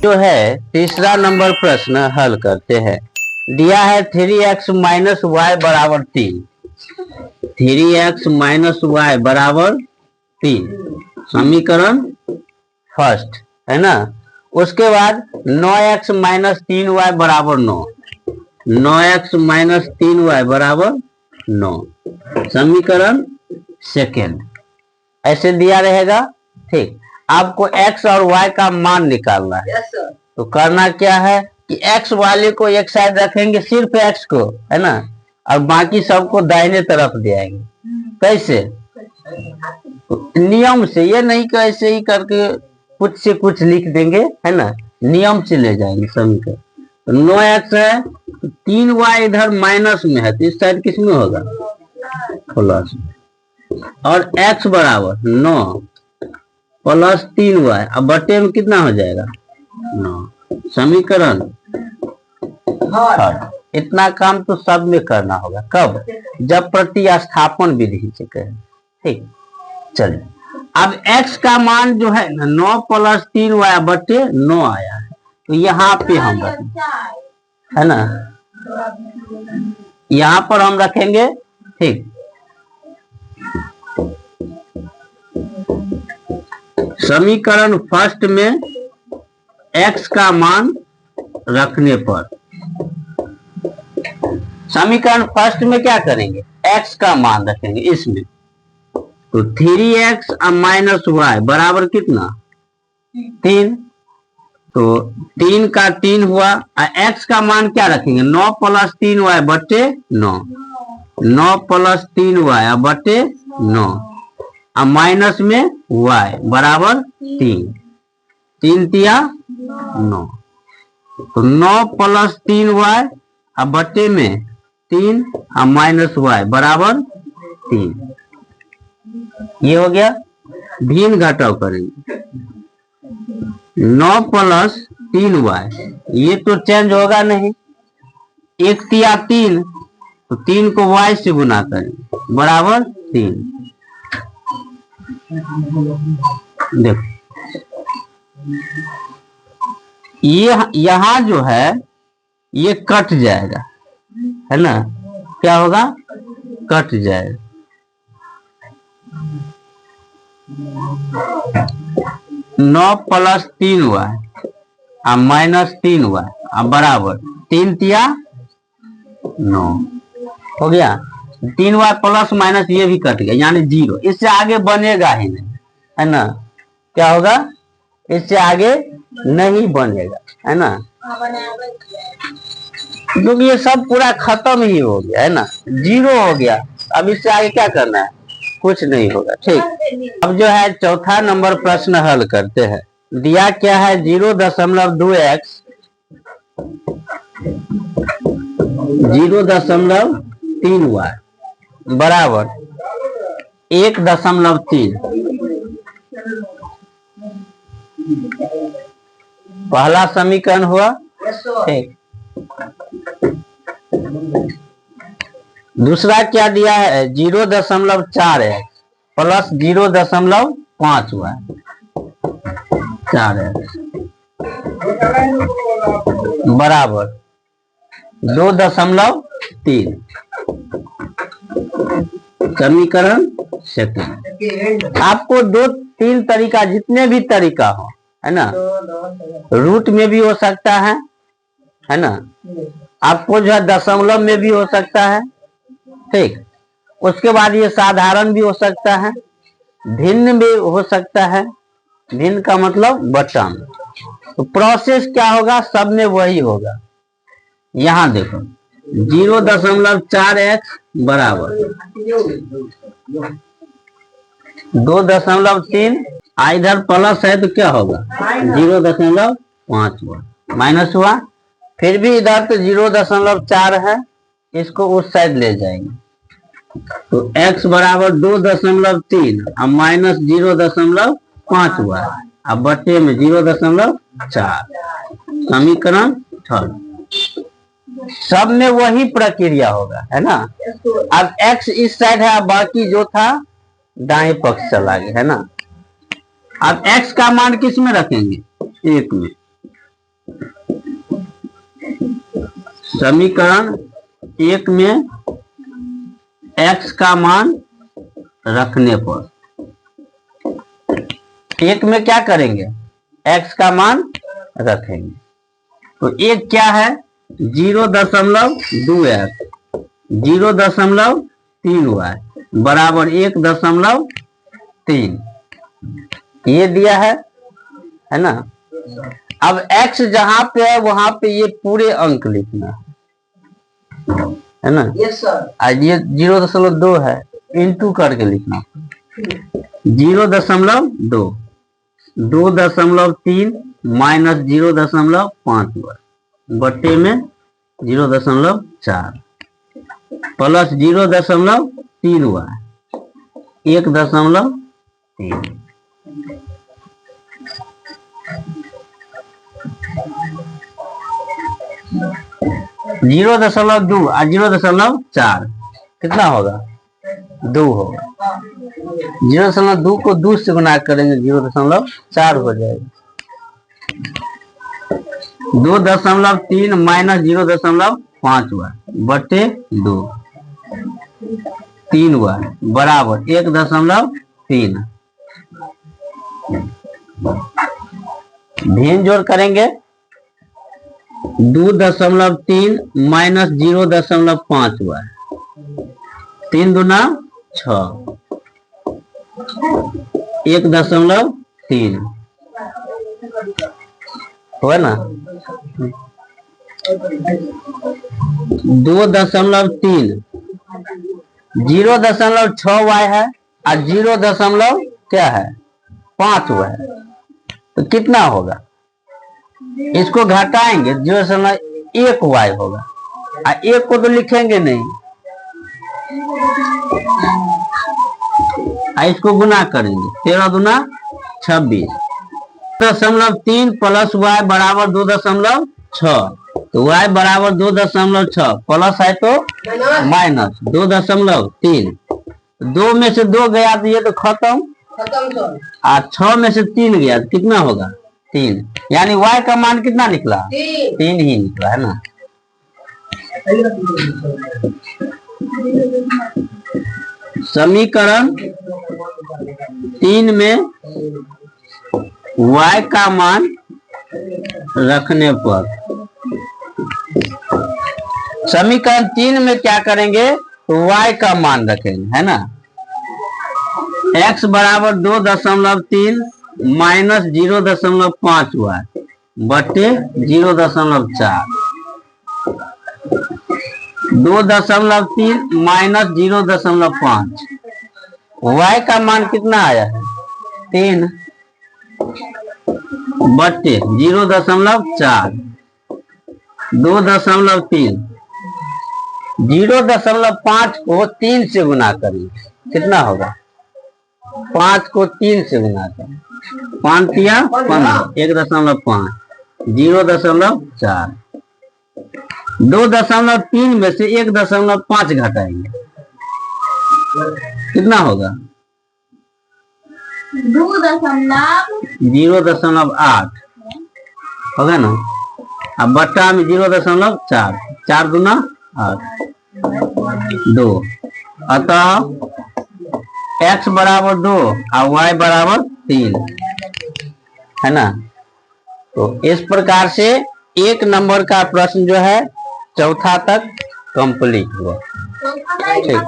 जो है तीसरा नंबर प्रश्न हल करते हैं। दिया है 3x माइनस वाई बराबर 3, 3x माइनस वाई बराबर 3 समीकरण फर्स्ट है ना। उसके बाद 9x माइनस 3y बराबर 9, 9x माइनस 3y बराबर 9 समीकरण सेकेंड। ऐसे दिया रहेगा। ठीक, आपको x और y का मान निकालना है। तो करना क्या है कि x वाले को एक साइड रखेंगे, सिर्फ x को, है ना, और बाकी सबको दाहिने तरफ दे आएंगे। कैसे? नियम से, ये नहीं कि ऐसे ही करके कुछ से कुछ लिख देंगे, है ना, नियम से ले जाएंगे समीकरण। तो 9x है, 3y इधर माइनस में है, तो इस साइड किस में होगा? प्लस में। और x बराबर 9 प्लस 3y, अब बटे में कितना हो जाएगा? 9 समीकरण थर्ड। इतना काम तो सब में करना होगा। कब? जब प्रतिस्थापन विधि से करें। ठीक, चलिए अब x का मान जो है ना 9 प्लस 3y बटे 9 आया है, तो यहाँ पे हम रखेंगे, है ना, यहाँ पर हम रखेंगे। ठीक, समीकरण फर्स्ट में x का मान रखने पर, समीकरण फर्स्ट में क्या करेंगे? x का मान रखेंगे इसमें। तो 3x माइनस वाई बराबर कितना? 3। तो 3 का 3 हुआ। x का मान क्या रखेंगे? 9 प्लस 3y बटे 9, 9 प्लस 3y बटे 9, माइनस में y बराबर 3, 3 तिया 9। तो 9 प्लस 3y बटे में 3 माइनस y बराबर 3। ये हो गया। भिन्न घटाव करेंगे। 9 प्लस 3y, ये तो चेंज होगा नहीं, 1 तिया 3, तो 3 को y से गुना करेंगे बराबर 3। देखो ये यहां जो है ये कट जाएगा, है ना, क्या होगा? कट जाएगा। 9 प्लस 3y माइनस 3y बराबर 3 तिया 9 हो गया। 3y प्लस माइनस ये भी कट गया, यानी 0। इससे आगे बनेगा ही नहीं, है ना, क्या होगा? इससे आगे नहीं बनेगा, है ना, क्योंकि ये सब पूरा खत्म ही हो गया, है ना, 0 हो गया। अब इससे आगे क्या करना है? कुछ नहीं होगा। ठीक, अब जो है चौथा नंबर प्रश्न हल करते हैं। दिया क्या है? 0.2x 0.3y बराबर 1.3। पहला समीकरण हुआ। ठीक, दूसरा क्या दिया है? 0.4x प्लस 0.5y 4x बराबर 2.3 समीकरण सेकंड। आपको 2-3 तरीका, जितने भी तरीका हो, है ना, रूट में भी हो सकता है ना, आपको जो है दशमलव में भी हो सकता है। ठीक, उसके बाद ये साधारण भी हो सकता है, भिन्न भी हो सकता है। भिन्न का मतलब बटन। तो प्रोसेस क्या होगा? सब में वही होगा। यहां देखो 0.4x बराबर 2.3, इधर प्लस है तो क्या होगा? 0.5 माइनस हुआ। फिर भी इधर तो 0.4 है, इसको उस साइड ले जाएंगे। तो x बराबर 2.3 अब माइनस 0.5 हुआ, अब बटे में 0.4 समीकरण थर्ड। सब में वही प्रक्रिया होगा, है ना। अब x इस साइड है, बाकी जो था दाएं पक्ष चला गया, है ना। अब x का मान किस में रखेंगे? 1 में। समीकरण 1 में x का मान रखने पर 1 में क्या करेंगे, x का मान रखेंगे। तो 1 क्या है, 0.2x 0.3y बराबर 1.3 ये दिया है ना। अब x जहां पे है वहां पे ये पूरे अंक लिखना है ना। Yes sir. आज ये 0.2 है, इंटू करके लिखना 0.2 2.3 माइनस 0.5 बट्टे में 0.4 प्लस 0.3 हुआ 1.3 0.2 और 0.4 कितना होगा, 2 होगा। 0.2 को 2 से गुना करेंगे 0.4 हो जाएगा। 2.3 माइनस 0.5 हुआ बटे 2 3 हुआ बराबर 1.3 भिन्न जोड़ करेंगे 2.3 माइनस 0.5 हुआ 3 दूना 6 1.3 हुआ ना। 2.3 0.6y है और 0. क्या है 5 हुआ है तो कितना होगा, इसको घटाएंगे 0.1y होगा और 1 को तो लिखेंगे नहीं, इसको गुना करेंगे 13 दूना 26 3 प्लस y बराबर 2.6 तो y बराबर 2.6 प्लस है तो माइनस 2.3 2 में से 2 गया तो ये तो खत्म और 6 में से 3 गया तो कितना होगा 3 यानी y का मान कितना निकला 3 ही निकला है ना। समीकरण 3 में y का मान रखने पर समीकरण 3 में क्या करेंगे तो y का मान रखेंगे है ना। x बराबर 2.3 माइनस 0.5 हुआ बटे 0.4 2.3 माइनस 0.5 y का मान कितना आया है 3 बटे 0.4 2.3 0.5 को 3 से गुना करेंगे कितना होगा 5 को 3 से गुना करें 5 या 15 1.5 0.4 2.3 में से 1.5 घटाएंगे कितना होगा 0.8 होगा ना। अब बट्टा में 0.4 4 दूना 8 2 अतः x बराबर 2 और y बराबर 3 है ना। तो इस प्रकार से 1 नंबर का प्रश्न जो है चौथा तक कंप्लीट हुआ। ठीक।